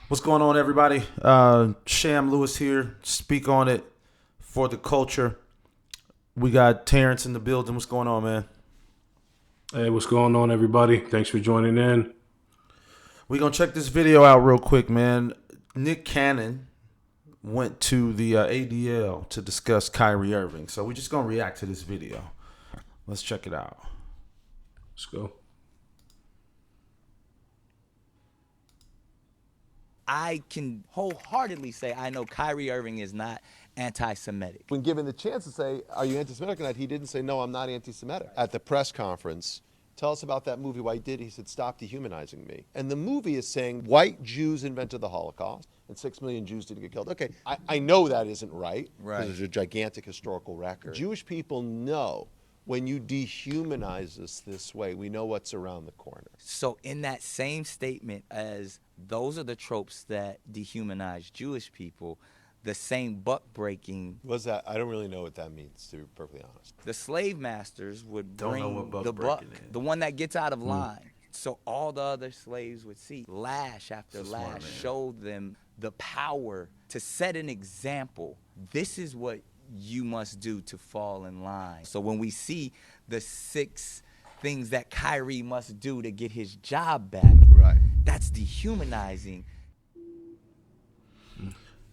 What's going on, everybody? Sham Lewis here. Speak on it for the culture. We got Terrence in the building. What's going on, man? Hey, what's going on, everybody? Thanks for joining in. We're going to check this video out real quick, man. Nick Cannon went to the ADL to discuss Kyrie Irving. So we're just going to react to this video. Let's check it out. Let's go. I can wholeheartedly say I know Kyrie Irving is not anti-Semitic. When given the chance to say, are you anti-Semitic or not, he didn't say, no, I'm not anti-Semitic. At the press conference, tell us about that movie, why he did. He said, stop dehumanizing me. And the movie is saying white Jews invented the Holocaust and 6 million Jews didn't get killed. Okay, I know that isn't right, because there's a gigantic historical record. Jewish people know when you dehumanize us this way, we know what's around the corner. So in that same statement as those are the tropes that dehumanize Jewish people, the same buck breaking. What's that? I don't really know what that means, to be perfectly honest. The slave masters would Don't know bring what buck the buck, breaking is. the one that gets out of line. So all the other slaves would see lash after That's a smart lash, man. showed them the power to set an example. This is what you must do to fall in line. So when we see the 6 things that Kyrie must do to get his job back, Right. that's dehumanizing.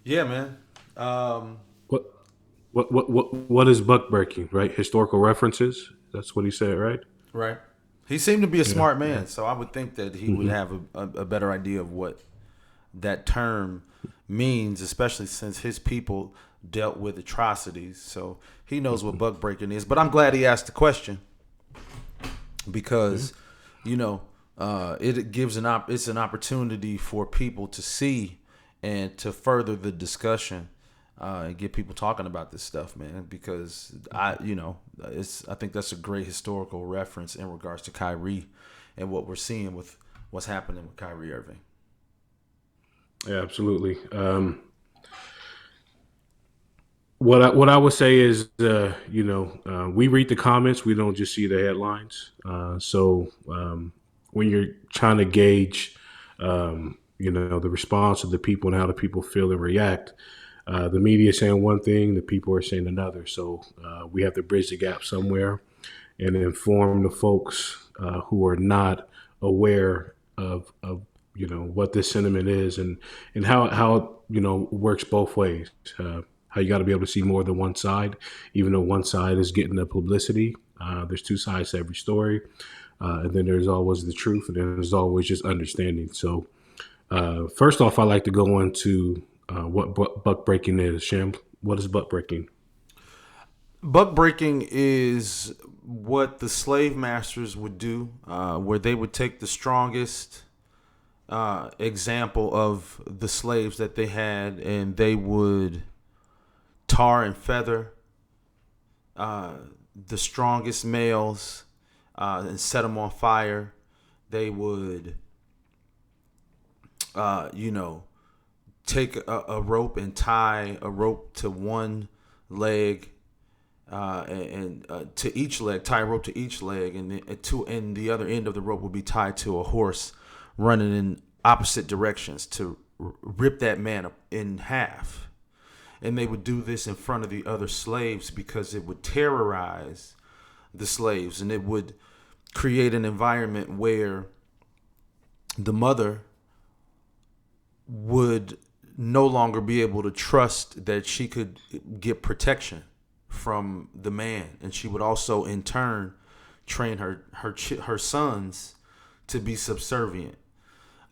Yeah, man. What what is buck breaking? Right, historical references. That's what he said, right? Right. He seemed to be a smart man, yeah. so I would think that he would have a better idea of what that term means, especially since his people dealt with atrocities. So he knows what buck breaking is. But I'm glad he asked the question because, it gives it's an opportunity for people to see and to further the discussion and get people talking about this stuff, man. Because I think that's a great historical reference in regards to Kyrie and what we're seeing with what's happening with Kyrie Irving. Yeah, absolutely. What I would say is, we read the comments. We don't just see the headlines. So when you're trying to gauge, the response of the people and how the people feel and react, the media is saying one thing, the people are saying another. So we have to bridge the gap somewhere and inform the folks who are not aware of what this sentiment is and how works both ways. How you got to be able to see more than one side, even though one side is getting the publicity. There's 2 sides to every story, and then there's always the truth, and then there's always just understanding. So first off, I like to go into what buck breaking is. Sham, what is buck breaking? Buck breaking is what the slave masters would do, where they would take the strongest example of the slaves that they had, and they would tar and feather the strongest males and set them on fire. They would, take a rope and tie a rope to one leg and to each leg, tie a rope to each leg, and the other end of the rope would be tied to a horse running in opposite directions to rip that man in half. And they would do this in front of the other slaves because it would terrorize the slaves, and it would create an environment where the mother would no longer be able to trust that she could get protection from the man, and she would also in turn train her sons to be subservient.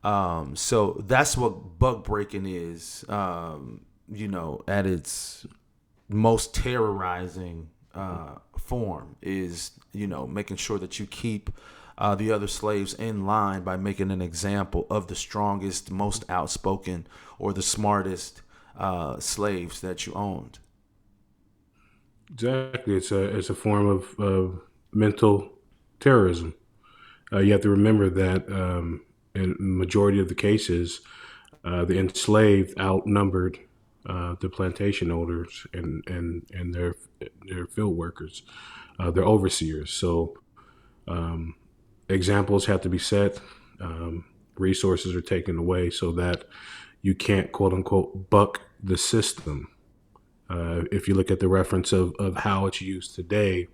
So that's what buck breaking is. At its most terrorizing form is, making sure that you keep the other slaves in line by making an example of the strongest, most outspoken, or the smartest slaves that you owned. Exactly, it's a form of mental terrorism. You have to remember that in the majority of the cases, the enslaved outnumbered the plantation owners and their field workers, their overseers. So examples have to be set. Resources are taken away so that you can't, quote unquote, buck the system. If you look at the reference of how it's used today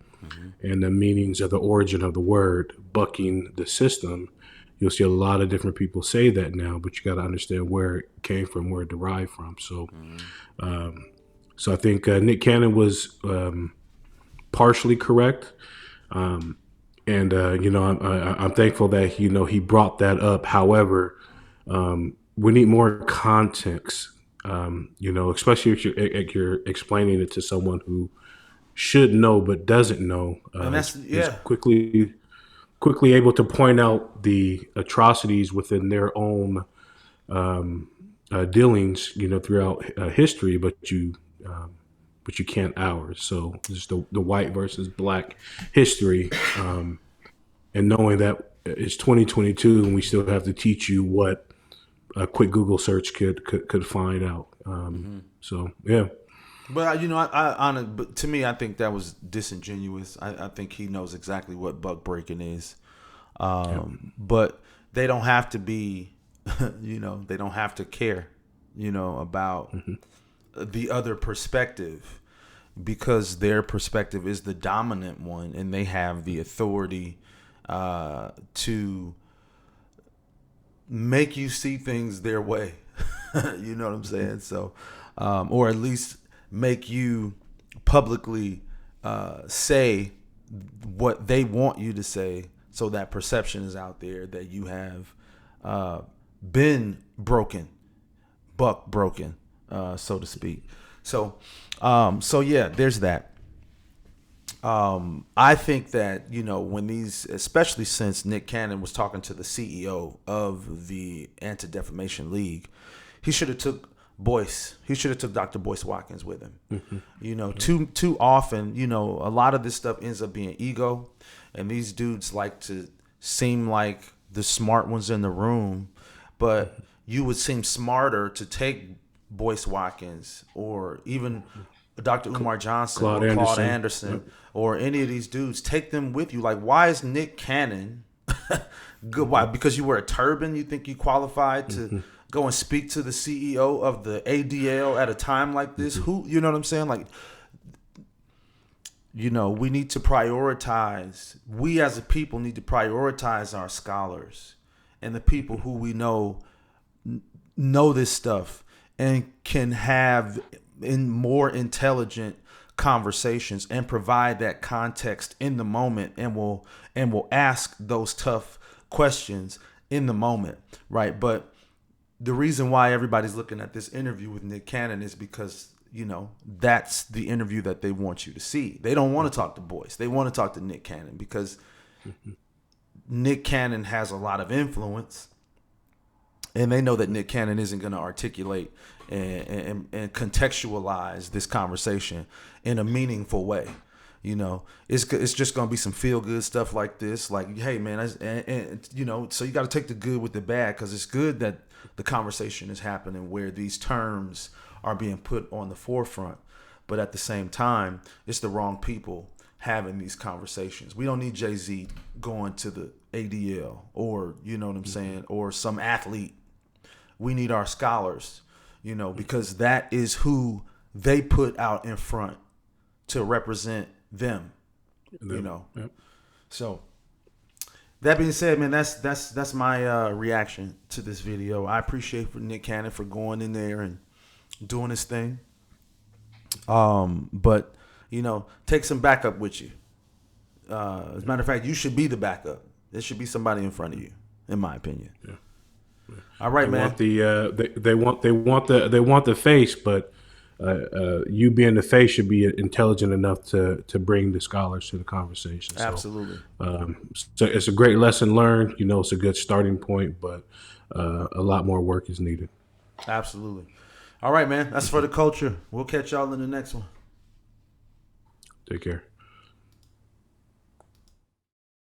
and the meanings of the origin of the word bucking the system, you'll see a lot of different people say that now, but you got to understand where it came from, where it derived from. So, so I think Nick Cannon was partially correct. And I'm thankful that he brought that up. However, we need more context. Especially if you're explaining it to someone who should know but doesn't know. And that's is quickly able to point out the atrocities within their own dealings, throughout history, but you can't ours. So just the white versus black history. And knowing that it's 2022 and we still have to teach you what a quick Google search could find out. So yeah. But but to me, I think that was disingenuous. I think he knows exactly what buck breaking is. But they don't have to be, they don't have to care, about the other perspective, because their perspective is the dominant one, and they have the authority to make you see things their way. You know what I'm saying? So, or at least make you publicly say what they want you to say, so that perception is out there that you have been buck broken, so to speak. So yeah, there's that. I think that, when these, especially since Nick Cannon was talking to the CEO of the Anti-Defamation League, he should have took Dr. Boyce Watkins with him. Too often, a lot of this stuff ends up being ego, and these dudes like to seem like the smart ones in the room, but you would seem smarter to take Boyce Watkins or even Dr. Umar Johnson Claude or Claude Anderson. Anderson or any of these dudes. Take them with you. Like, why is Nick Cannon good? Why? Because you wear a turban? You think you qualified to go and speak to the CEO of the ADL at a time like this? Who, you know what I'm saying? Like, we need to prioritize. We as a people need to prioritize our scholars and the people who we know this stuff and can have in more intelligent conversations and provide that context in the moment, and will ask those tough questions in the moment, right? But the reason why everybody's looking at this interview with Nick Cannon is because that's the interview that they want you to see. They don't want to talk to Boyce. They want to talk to Nick Cannon because Nick Cannon has a lot of influence, and they know that Nick Cannon isn't going to articulate and contextualize this conversation in a meaningful way. It's just going to be some feel good stuff like this. Like, hey man, so you got to take the good with the bad, because it's good that the conversation is happening where these terms are being put on the forefront. But at the same time, it's the wrong people having these conversations. We don't need Jay-Z going to the ADL or, you know what I'm saying, or some athlete. We need our scholars, because that is who they put out in front to represent them, Yep. So that being said, man, that's my reaction to this video. I appreciate for Nick Cannon for going in there and doing his thing. But take some backup with you. As a matter of fact, you should be the backup. There should be somebody in front of you, in my opinion. Yeah. All right, they man. Want they want the face, but you being the face should be intelligent enough to bring the scholars to the conversation. So, absolutely. So it's a great lesson learned. It's a good starting point, but a lot more work is needed. Absolutely. All right, man. That's for the culture. We'll catch y'all in the next one. Take care.